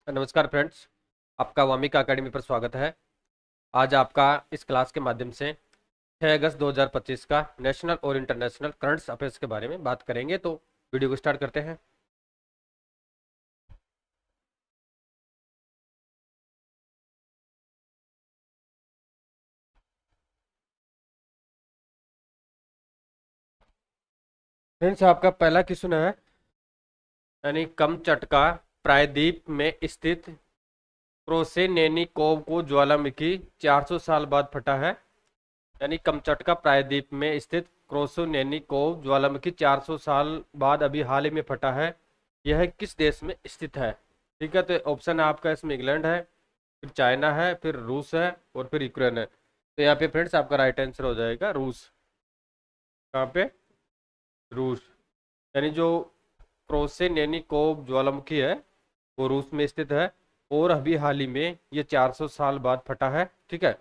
नमस्कार फ्रेंड्स, आपका वामिका अकेडमी पर स्वागत है। आज आपका इस क्लास के माध्यम से 6 अगस्त 2025 का नेशनल और इंटरनेशनल करंट अफेयर्स के बारे में बात करेंगे। तो वीडियो को स्टार्ट करते हैं। फ्रेंड्स, आपका पहला क्वेश्चन है, यानी कमचटका प्रायद्वीप में स्थित क्रोसेनेनिकोव को ज्वालामुखी 400 साल बाद फटा है। यानी कमचटका प्रायद्वीप में स्थित क्रोसेनेनिकोव ज्वालामुखी 400 साल बाद अभी हाल ही में फटा है। यह किस देश में स्थित है? ठीक है, तो ऑप्शन है आपका इसमें इंग्लैंड है, फिर चाइना है, फिर रूस है और फिर यूक्रेन है। तो यहाँ पे फ्रेंड्स आपका राइट आंसर हो जाएगा रूस। कहाँ पे? रूस। यानी जो क्रोसेनेनिकोव ज्वालामुखी है वो रूस में स्थित है और अभी हाल ही में ये 400 साल बाद फटा है। ठीक है,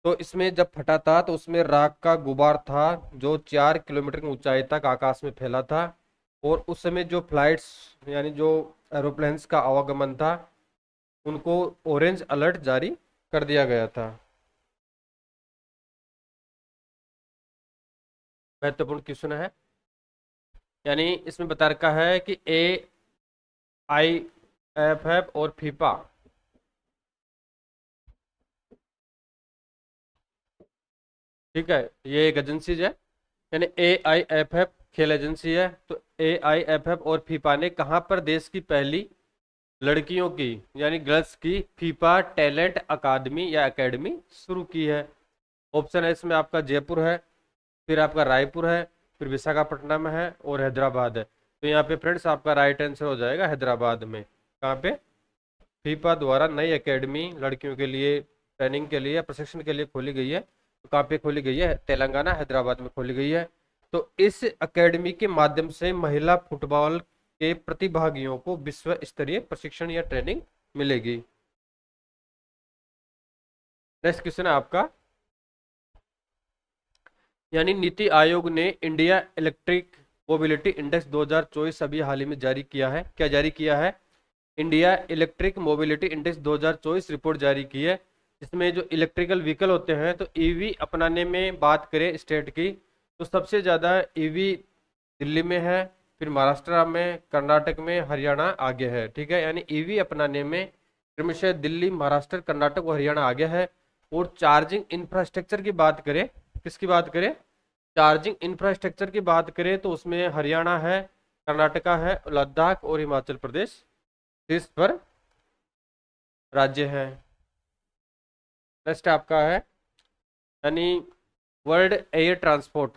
तो इसमें जब फटा था तो उसमें राख का गुबार था जो 4 किलोमीटर की ऊंचाई तक आकाश में फैला था। और उस समय जो फ्लाइट्स यानी जो एरोप्लेन्स का आवागमन था उनको ऑरेंज अलर्ट जारी कर दिया गया था। महत्वपूर्ण क्वेश्चन है। यानी इसमें बता रखा है कि AIFF और फीफा, ठीक है, ये एक एजेंसीज है। यानी AIFF खेल एजेंसी है, तो AIFF और फीफा ने कहाँ पर देश की पहली लड़कियों की यानी गर्ल्स की फीफा टैलेंट अकादमी या एकेडमी शुरू की है? ऑप्शन है इसमें आपका जयपुर है, फिर आपका रायपुर है, फिर विशाखापट्टनम है और हैदराबाद है। तो यहाँ पे फ्रेंड्स आपका राइट आंसर हो जाएगा हैदराबाद में। कहाँ पे? फीफा द्वारा नई एकेडमी लड़कियों के लिए ट्रेनिंग के लिए प्रशिक्षण के लिए खोली गई है। तो कहाँ पे खोली गई है? तेलंगाना हैदराबाद में खोली गई है। तो इस एकेडमी के माध्यम से महिला फुटबॉल के प्रतिभागियों को विश्व स्तरीय प्रशिक्षण या ट्रेनिंग मिलेगी। नेक्स्ट क्वेश्चन है आपका, यानी नीति आयोग ने इंडिया इलेक्ट्रिक मोबिलिटी इंडेक्स 2024 अभी हाल ही में जारी किया है। क्या जारी किया है? India electric mobility index 2024 report जारी की है। इसमें जो इलेक्ट्रिकल व्हीकल होते हैं, तो ईवी अपनाने में बात करें स्टेट की, तो सबसे ज़्यादा ईवी दिल्ली में है, फिर महाराष्ट्र में, कर्नाटक में, हरियाणा आगे है। ठीक है, यानी ईवी अपनाने में क्रमशः दिल्ली, महाराष्ट्र, कर्नाटक और हरियाणा आगे है। और चार्जिंग इंफ्रास्ट्रक्चर की बात करें, किसकी बात करें? चार्जिंग इंफ्रास्ट्रक्चर की बात करें तो उसमें हरियाणा है, कर्नाटका है, लद्दाख और हिमाचल प्रदेश शीर्ष पर राज्य है। नेक्स्ट आपका है, यानी वर्ल्ड एयर ट्रांसपोर्ट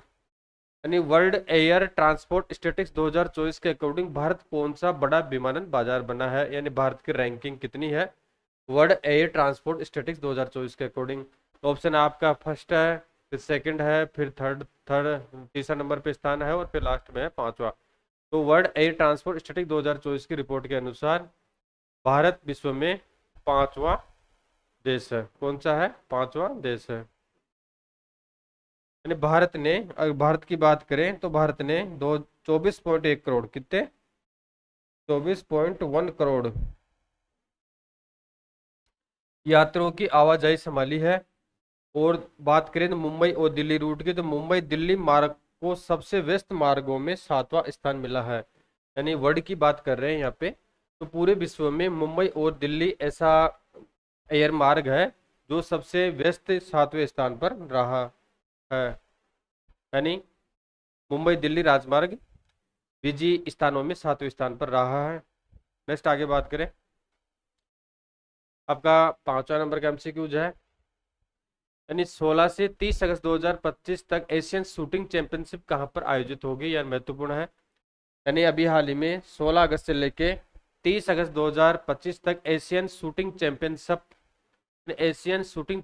यानी वर्ल्ड एयर ट्रांसपोर्ट स्टेटिक्स 2024 के अकॉर्डिंग भारत कौन सा बड़ा विमानन बाजार बना है? यानी भारत की रैंकिंग कितनी है वर्ल्ड एयर ट्रांसपोर्ट स्टेटिक्स 2024 के अकॉर्डिंग? ऑप्शन आपका फर्स्ट है, फिर सेकंड है, फिर थर्ड थर्ड तीसरा नंबर पे स्थान है और फिर लास्ट में है पांचवा। तो वर्ल्ड एयर ट्रांसपोर्ट स्टेटिक्स 2024 की रिपोर्ट के अनुसार भारत विश्व में पांचवा देश है। कौन सा है? पांचवा देश है। यानी भारत ने, अगर भारत की बात करें तो भारत ने दो 24.1 करोड़, कितने? 24.1 करोड़ यात्रियों की आवाजाही संभाली है। और बात करें तो मुंबई और दिल्ली रूट की, तो मुंबई दिल्ली मार्ग को सबसे व्यस्त मार्गों में 7वां स्थान मिला है। यानी वर्ल्ड की बात कर रहे हैं यहाँ पे, तो पूरे विश्व में मुंबई और दिल्ली ऐसा एयर मार्ग है जो सबसे व्यस्त 7वें स्थान पर रहा है। यानी मुंबई दिल्ली राजमार्ग निजी स्थानों में 7वें स्थान पर रहा है। नेक्स्ट आगे बात करें, आपका पांचवा नंबर का एमसीक्यूज है, यानी 16 से 30 अगस्त 2025 तक एशियन शूटिंग चैंपियनशिप कहाँ पर आयोजित होगी? यह महत्वपूर्ण है। यानी अभी हाल ही में 16 अगस्त से लेके 30 अगस्त 2025 तक एशियन शूटिंग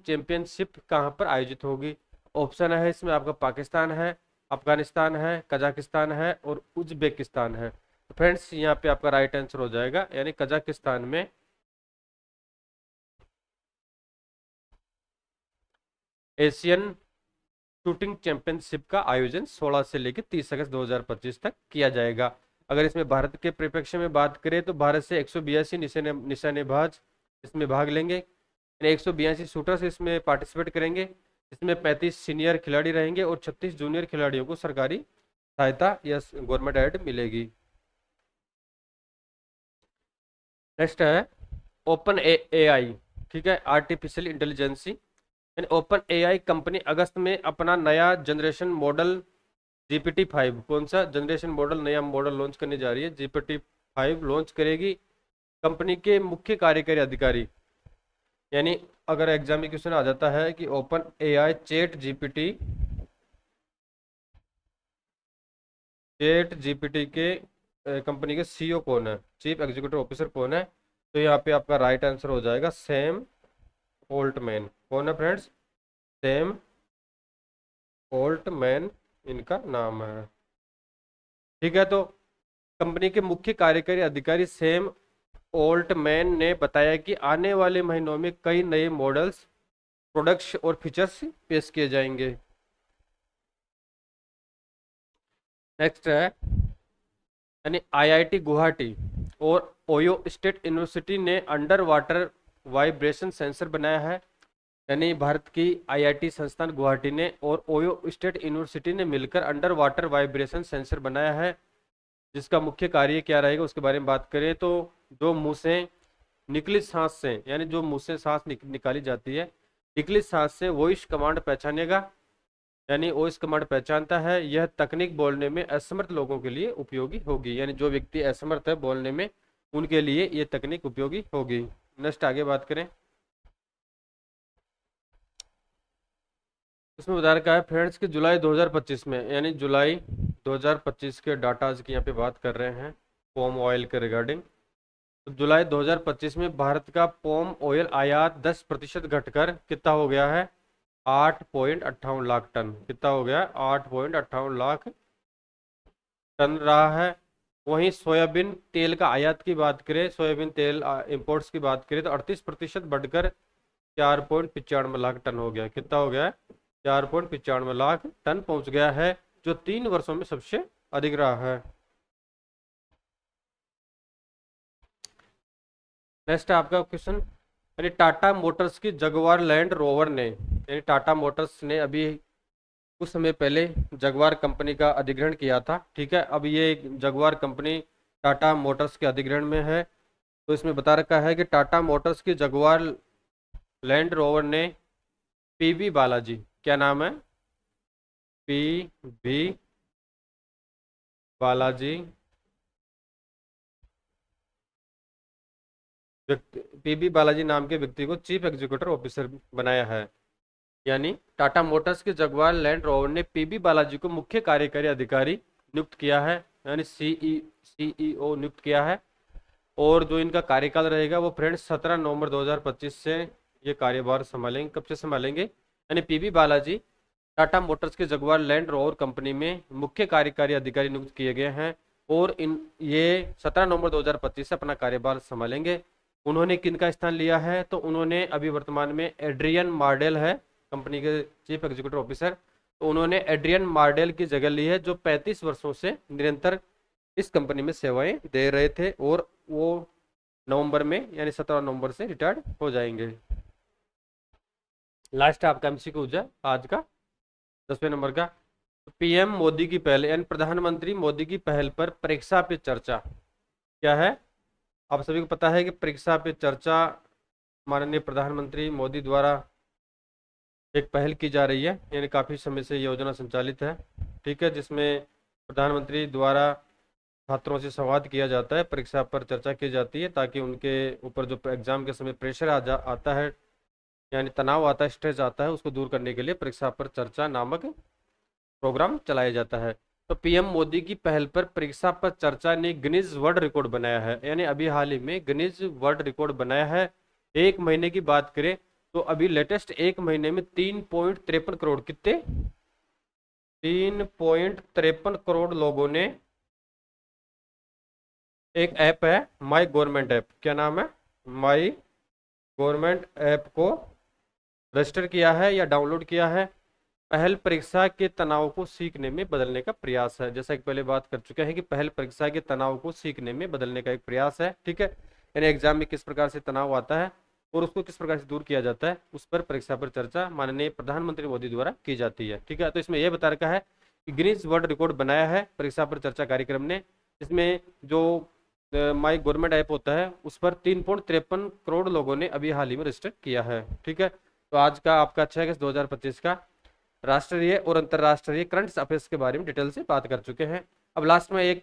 चैंपियनशिप कहाँ पर आयोजित होगी? ऑप्शन है इसमें आपका पाकिस्तान है, अफगानिस्तान है, कजाकिस्तान है और उज्बेकिस्तान है। तो फ्रेंड्स यहाँ पे आपका राइट आंसर हो जाएगा, यानी कजाकिस्तान में एशियन शूटिंग चैंपियनशिप का आयोजन 16 से लेकर 30 अगस्त 2025 तक किया जाएगा। अगर इसमें भारत के परिप्रेक्ष्य में बात करें तो भारत से 182 निशानेबाज इसमें भाग लेंगे, यानी 182 शूटर्स इसमें पार्टिसिपेट करेंगे। इसमें 35 सीनियर खिलाड़ी रहेंगे और 36 जूनियर खिलाड़ियों को सरकारी सहायता या गवर्नमेंट एड मिलेगी। नेक्स्ट है ओपन एआई, ठीक है, आर्टिफिशियल इंटेलिजेंसी। यानी ओपन एआई कंपनी अगस्त में अपना नया जनरेशन मॉडल GPT-5, कौन सा जनरेशन मॉडल, नया मॉडल लॉन्च करने जा रही है, GPT-5 लॉन्च करेगी। कंपनी के मुख्य कार्यकारी अधिकारी, यानी अगर एग्जाम में क्वेश्चन आ जाता है कि ओपन एआई चैट जीपीटी के कंपनी के सीईओ कौन है, चीफ एग्जीक्यूटिव ऑफिसर कौन है, तो यहाँ पे आपका राइट आंसर हो जाएगा सैम ऑल्टमैन। कौन है फ्रेंड्स? सैम ऑल्टमैन इनका नाम है, ठीक है। तो कंपनी के मुख्य कार्यकारी अधिकारी सैम ऑल्टमैन ने बताया कि आने वाले महीनों में कई नए मॉडल्स, प्रोडक्ट्स और फीचर्स पेश किए जाएंगे। नेक्स्ट है, यानी आईआईटी गुवाहाटी और ओयो स्टेट यूनिवर्सिटी ने अंडर वाटर वाइब्रेशन सेंसर बनाया है। यानी भारत की आईआईटी संस्थान गुवाहाटी ने और ओयो स्टेट यूनिवर्सिटी ने मिलकर अंडर वाटर वाइब्रेशन सेंसर बनाया है, जिसका मुख्य कार्य क्या रहेगा उसके बारे में बात करें तो जो मुंह से निकली सांस से, यानी जो मुंह से सांस निकाली जाती है, निकली सांस से वॉइस कमांड पहचानेगा, यानी वॉइस कमांड पहचानता है। यह तकनीक बोलने में असमर्थ लोगों के लिए उपयोगी होगी, यानी जो व्यक्ति असमर्थ है बोलने में, उनके लिए ये तकनीक उपयोगी होगी। नेक्स्ट आगे बात करें, इसमें बता रखा है फ्रेंड्स कि जुलाई 2025 में, यानी जुलाई 2025 के डाटाज की यहाँ पे बात कर रहे हैं पॉम ऑयल के रिगार्डिंग। तो जुलाई 2025 में भारत का पॉम ऑयल आयात 10% घटकर कितना हो गया है? 8.58 लाख टन। कितना हो गया? 8.58 लाख टन रहा है। वहीं सोयाबीन तेल का आयात की बात करें, सोयाबीन तेल इंपोर्ट्स की बात करें तो 38% बढ़कर 4.95 लाख टन हो गया। कितना हो गया? 4.95 लाख टन पहुंच गया है, जो 3 वर्षों में सबसे अधिक रहा है। नेक्स्ट है आपका क्वेश्चन, यानी टाटा मोटर्स की जगुआर लैंड रोवर ने, यानी टाटा मोटर्स ने अभी कुछ समय पहले जगुआर कंपनी का अधिग्रहण किया था, ठीक है। अब ये जगुआर कंपनी टाटा मोटर्स के अधिग्रहण में है। तो इसमें बता रखा है कि टाटा मोटर्स की जगुआर लैंड रोवर ने पीबी बालाजी, क्या नाम है? पीबी बालाजी पीबी बालाजी नाम के व्यक्ति को चीफ एग्जीक्यूटिव ऑफिसर बनाया है। यानी टाटा मोटर्स के जगुआर लैंड रोवर ने पीबी बालाजी को मुख्य कार्यकारी अधिकारी नियुक्त किया है, यानी सीईओ नियुक्त किया है। और जो इनका कार्यकाल रहेगा वो फ्रेंड्स 17 नवंबर 2025 से ये कार्यभार संभालेंगे। कब से संभालेंगे? यानी पीबी बालाजी टाटा मोटर्स के जगुआर लैंड रोवर कंपनी में मुख्य कार्यकारी अधिकारी नियुक्त किए गए हैं और ये 17 नवंबर 2025 से अपना कार्यभार संभालेंगे। उन्होंने किनका स्थान लिया है? तो उन्होंने अभी वर्तमान में एड्रियन मार्डेल है कंपनी के चीफ एग्जीक्यूटिव ऑफिसर, तो उन्होंने एड्रियन मार्डेल की जगह ली है, जो 35 वर्षों से निरंतर इस कंपनी में सेवाएं दे रहे थे और वो नवंबर में, यानी 17 नवंबर से रिटायर्ड हो जाएंगे। लास्ट आपका एमसीक्यू है आज का 10वें नंबर का। पीएम मोदी की पहल, यानी प्रधानमंत्री मोदी की पहल पर परीक्षा पे चर्चा क्या है? आप सभी को पता है कि परीक्षा पे चर्चा माननीय प्रधानमंत्री मोदी द्वारा एक पहल की जा रही है, यानी काफ़ी समय से योजना संचालित है, ठीक है, जिसमें प्रधानमंत्री द्वारा छात्रों से संवाद किया जाता है, परीक्षा पर चर्चा की जाती है, ताकि उनके ऊपर जो एग्जाम के समय प्रेशर आता है, यानी तनाव आता है, स्ट्रेस आता है, उसको दूर करने के लिए परीक्षा पर चर्चा नामक प्रोग्राम चलाया जाता है। तो पीएम मोदी की पहल पर परीक्षा पर चर्चा ने गिनीज वर्ल्ड रिकॉर्ड बनाया है, यानी अभी हाल ही में गिनीज वर्ल्ड रिकॉर्ड बनाया है। एक महीने की बात करें तो अभी लेटेस्ट एक महीने में 3.53 करोड़, कितने? 3.53 करोड़ लोगों ने एक ऐप है माई गवर्नमेंट ऐप, क्या नाम है? माई गवर्नमेंट ऐप को रजिस्टर किया है या डाउनलोड किया है। पहल परीक्षा के तनाव को सीखने में बदलने का प्रयास है। जैसा कि पहले बात कर चुके हैं कि पहल परीक्षा के तनाव को सीखने में बदलने का एक प्रयास है। ठीक है, यानी एग्जाम में किस प्रकार से तनाव आता है और उसको किस प्रकार से दूर किया जाता है, उस पर परीक्षा पर चर्चा माननीय प्रधानमंत्री मोदी द्वारा की जाती है। ठीक है, तो इसमें यह बता रखा है कि गिनीज वर्ल्ड रिकॉर्ड बनाया है परीक्षा पर चर्चा कार्यक्रम ने। इसमें जो माई गवर्नमेंट ऐप होता है उस पर 3.53 करोड़ लोगों ने अभी हाल ही में रजिस्टर किया है। ठीक है, तो आज का आपका 6 अगस्त 2025 का राष्ट्रीय और अंतर्राष्ट्रीय करंट अफेयर्स के बारे में डिटेल से बात कर चुके हैं। अब लास्ट में एक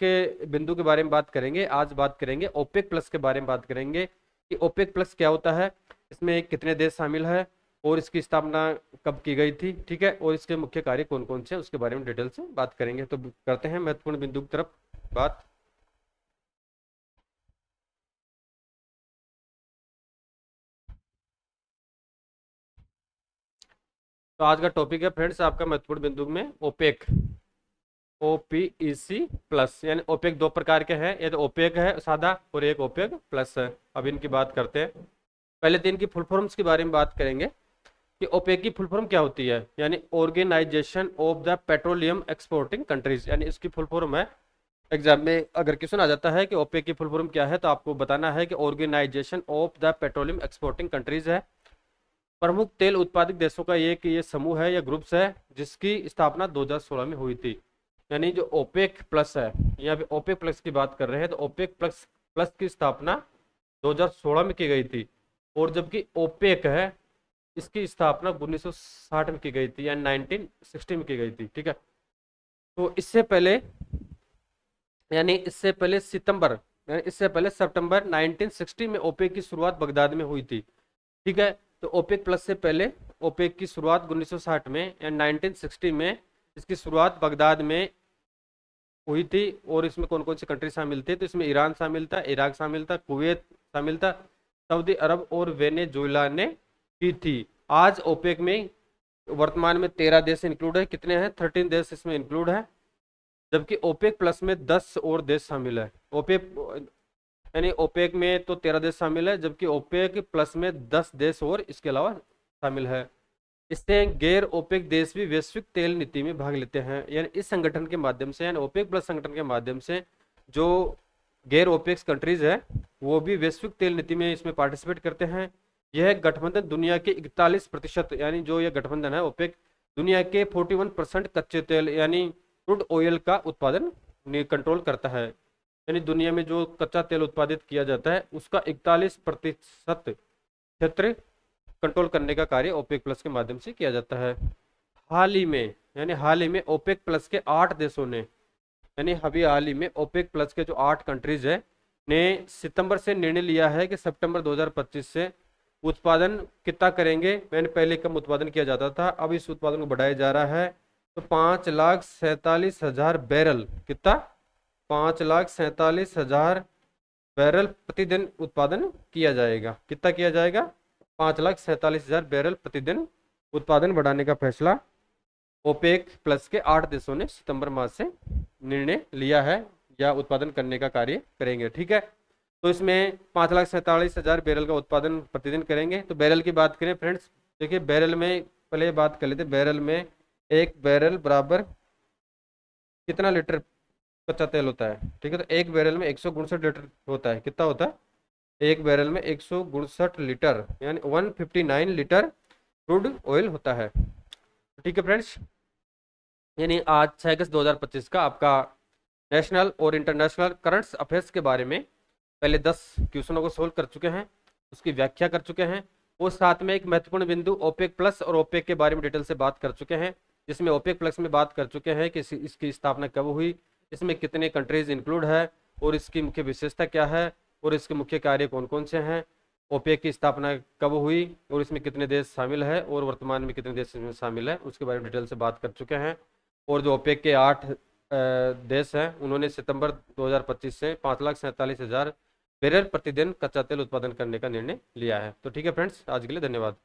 बिंदु के बारे में बात करेंगे। आज बात करेंगे ओपेक प्लस के बारे में बात करेंगे कि ओपेक प्लस क्या होता है, इसमें कितने देश शामिल है और इसकी स्थापना कब की गई थी। ठीक है, और इसके मुख्य कार्य कौन कौन से हैं उसके बारे में डिटेल से बात करेंगे। तो करते हैं महत्वपूर्ण बिंदु की तरफ बात। तो आज का टॉपिक है फ्रेंड्स आपका महत्वपूर्ण बिंदु में ओपेक, OPEC प्लस। यानी ओपेक दो प्रकार के हैं, एक ओपेक है सादा और एक ओपेक प्लस है। अब इनकी बात करते हैं। पहले तो इनकी फुल फॉर्म्स के बारे में बात करेंगे कि ओपेक की फुल फॉर्म क्या होती है। यानी organization of the petroleum exporting countries, यानी इसकी फुल फॉर्म है। एग्जाम में अगर क्वेश्चन आ जाता है कि ओपेक की फुल फॉर्म क्या है तो आपको बताना है कि organization of the petroleum exporting countries है। प्रमुख तेल उत्पादक देशों का ये समूह है या ग्रुप्स है जिसकी स्थापना 2016 में हुई थी। यानी जो ओपेक प्लस है, यहाँ पे ओपेक प्लस की बात कर रहे हैं, तो ओपेक प्लस प्लस की स्थापना 2016 में की गई थी। और जबकि ओपेक है इसकी स्थापना 1960 में की गई थी, यानी 1960 में की गई थी। ठीक है, तो इससे पहले इससे पहले सितंबर 1960 में ओपेक की शुरुआत बगदाद में हुई थी। ठीक है, तो ओपेक प्लस से पहले ओपेक की शुरुआत 1960 में या 1960 में इसकी शुरुआत बगदाद में हुई थी। और इसमें कौन कौन सी कंट्री शामिल थे, तो इसमें ईरान शामिल था, इराक शामिल था, कुवैत शामिल था, सऊदी अरब और वेनेजुएला ने की थी। आज ओपेक में वर्तमान में 13 देश इंक्लूड है। कितने हैं, 13 देश इसमें इंक्लूड है। जबकि ओपेक प्लस में 10 और देश शामिल है। ओपेक यानी ओपेक में तो 13 देश शामिल है, जबकि ओपेक प्लस में 10 देश और इसके अलावा शामिल है। इससे गैर ओपेक देश भी वैश्विक तेल नीति में भाग लेते हैं। यानी इस संगठन के माध्यम से, यानी ओपेक प्लस संगठन के माध्यम से जो गैर ओपेक कंट्रीज है वो भी वैश्विक तेल नीति में इसमें पार्टिसिपेट करते हैं। यह गठबंधन दुनिया के 41%, यानी जो यह गठबंधन है ओपेक, दुनिया के 41% कच्चे तेल यानी क्रूड ऑयल का उत्पादन कंट्रोल करता है। यानी दुनिया में जो कच्चा तेल उत्पादित किया जाता है उसका 41% क्षेत्र कंट्रोल करने का कार्य ओपेक प्लस के माध्यम से किया जाता है। हाल ही में ओपेक प्लस के 8 देशों ने, यानी अभी हाल ही में ओपेक प्लस के जो 8 कंट्रीज है ने सितंबर से निर्णय लिया है कि सितंबर 2025 से उत्पादन कितना करेंगे। मैंने पहले कम उत्पादन किया जाता था, अब इस उत्पादन को बढ़ाया जा रहा है। तो 5,47,000 बैरल, कितना, 5,47,000 बैरल प्रतिदिन उत्पादन किया जाएगा। कितना किया जाएगा, 5,47,000 बैरल प्रतिदिन उत्पादन बढ़ाने का फैसला ओपेक प्लस के 8 देशों ने सितंबर माह से निर्णय लिया है या उत्पादन करने का कार्य करेंगे। ठीक है, तो इसमें 5,47,000 बैरल का उत्पादन प्रतिदिन करेंगे। तो बैरल की बात करें फ्रेंड्स, देखिए बैरल में पहले बात कर लेते, बैरल में एक बैरल बराबर कितना लीटर कच्चा तेल होता है। ठीक है, तो एक बैरल में 169 लीटर होता है। कितना होता है, एक बैरल में 169 लीटर यानी 159 लीटर क्रूड ऑयल होता है। ठीक है फ्रेंड्स, यानी आज 6 अगस्त 2025 का आपका नेशनल और इंटरनेशनल करंट अफेयर्स के बारे में पहले 10 क्वेश्चनों को सोल्व कर चुके हैं, उसकी व्याख्या कर चुके हैं और साथ में एक महत्वपूर्ण बिंदु ओपेक प्लस और ओपेक के बारे में डिटेल से बात कर चुके हैं। जिसमें ओपेक प्लस में बात कर चुके हैं कि इसकी स्थापना कब हुई, इसमें कितने कंट्रीज इंक्लूड है और इसकी मुख्य विशेषता क्या है और इसके मुख्य कार्य कौन कौन से हैं, ओपेक की स्थापना कब हुई और इसमें कितने देश शामिल है और वर्तमान में कितने देश इसमें शामिल है, उसके बारे में डिटेल से बात कर चुके हैं। और जो ओपेक के 8 देश हैं उन्होंने सितंबर 2025 से 5,47,000 बैरल प्रतिदिन कच्चा तेल उत्पादन करने का निर्णय लिया है। तो ठीक है फ्रेंड्स, आज के लिए धन्यवाद।